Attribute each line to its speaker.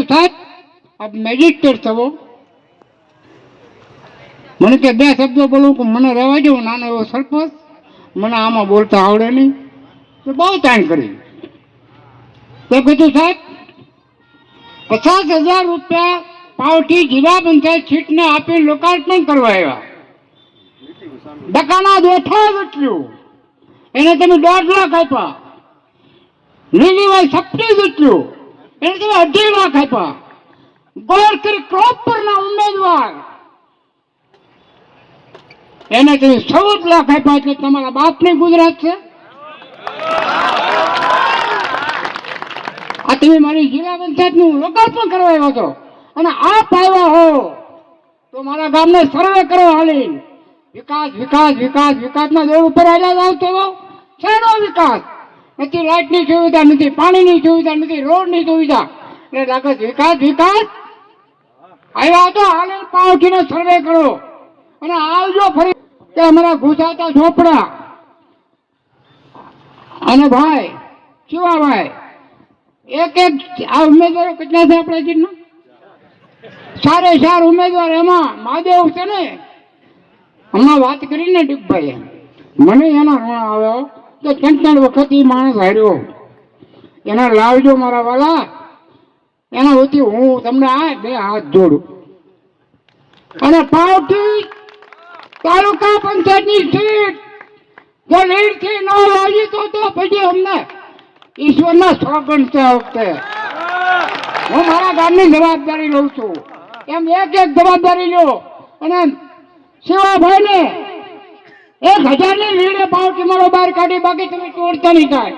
Speaker 1: કીધું સાહેબ આપ મેજિસ્ટ્રેટ થવો, મને કે 2 શબ્દો બોલું કે મને રહેવા દો, નાનો એવો સરપંચ, મને આમાં બોલતા આવડે નહીં. તો બહુ તાણ કરી. તો કીધું સાહેબ 50,000 રૂપિયા પાવઠી જિલ્લા પંચાયત સીટને આપી લોકાર્પણ કરવા આવ્યા. ડકાના દેઠા જેટલું એને તમે 1.5 લાખ આપ્યા. લીલીભાઈ સપટી જેટલું એને તમે 2.5 લાખ આપ્યા. ગોળકરી ક્રોપ પરના ઉમેદવાર એને તમે 14 લાખ આપ્યા. એટલે તમારા બાપની ગુજરાત છે. આ તમે મારી જિલ્લા પંચાયતનું લોકાર્પણ કરવા આવ્યો હતો અને આપ આવ્યા હો તો મારા ગામને સર્વે કરો હાલી. વિકાસ વિકાસ વિકાસ વિકાસના દોર ઉપર આવેલા આવતો શેનો વિકાસ? નથી લાઇટની સુવિધા, નથી પાણીની સુવિધા, નથી રોડની સુવિધા. એટલે લાગે વિકાસ વિકાસ આવ્યા હતો હાલે પાવઠીનો સર્વે કરો અને આવજો ફરી. કે અમારા ઘૂસાતા ઝોપડા અને ભાઈ શિવાભાઈ એક આ ઉમેદવારો કેટલા છે આપણા જીતના? 4 ઉમેદવાર. એમાં મહાદેવ છે ને, હમણાં વાત કરીને ડીપભાઈએ, મને એના ઋણ આવ્યો કે 3 વખત એ માણસ હાર્યો. એના લાવજો મારા વાલા, એના વતી હું તમને આ 2 હાથ જોડું. અને પાવઠી તાલુકા પંચાયતની સીટ જો લીડથી ન લાવી તો પછી અમને ઈશ્વરના સોગંદ છે. આ વખતે હું મારા ગામની જવાબદારી લઉં છું. એમ એક જવાબદારી લો અને શિવાભાઈને 1000ની લીડે પાવઠી મારો બહાર કાઢી, બાકી તમે તોડતા નહીં થાય.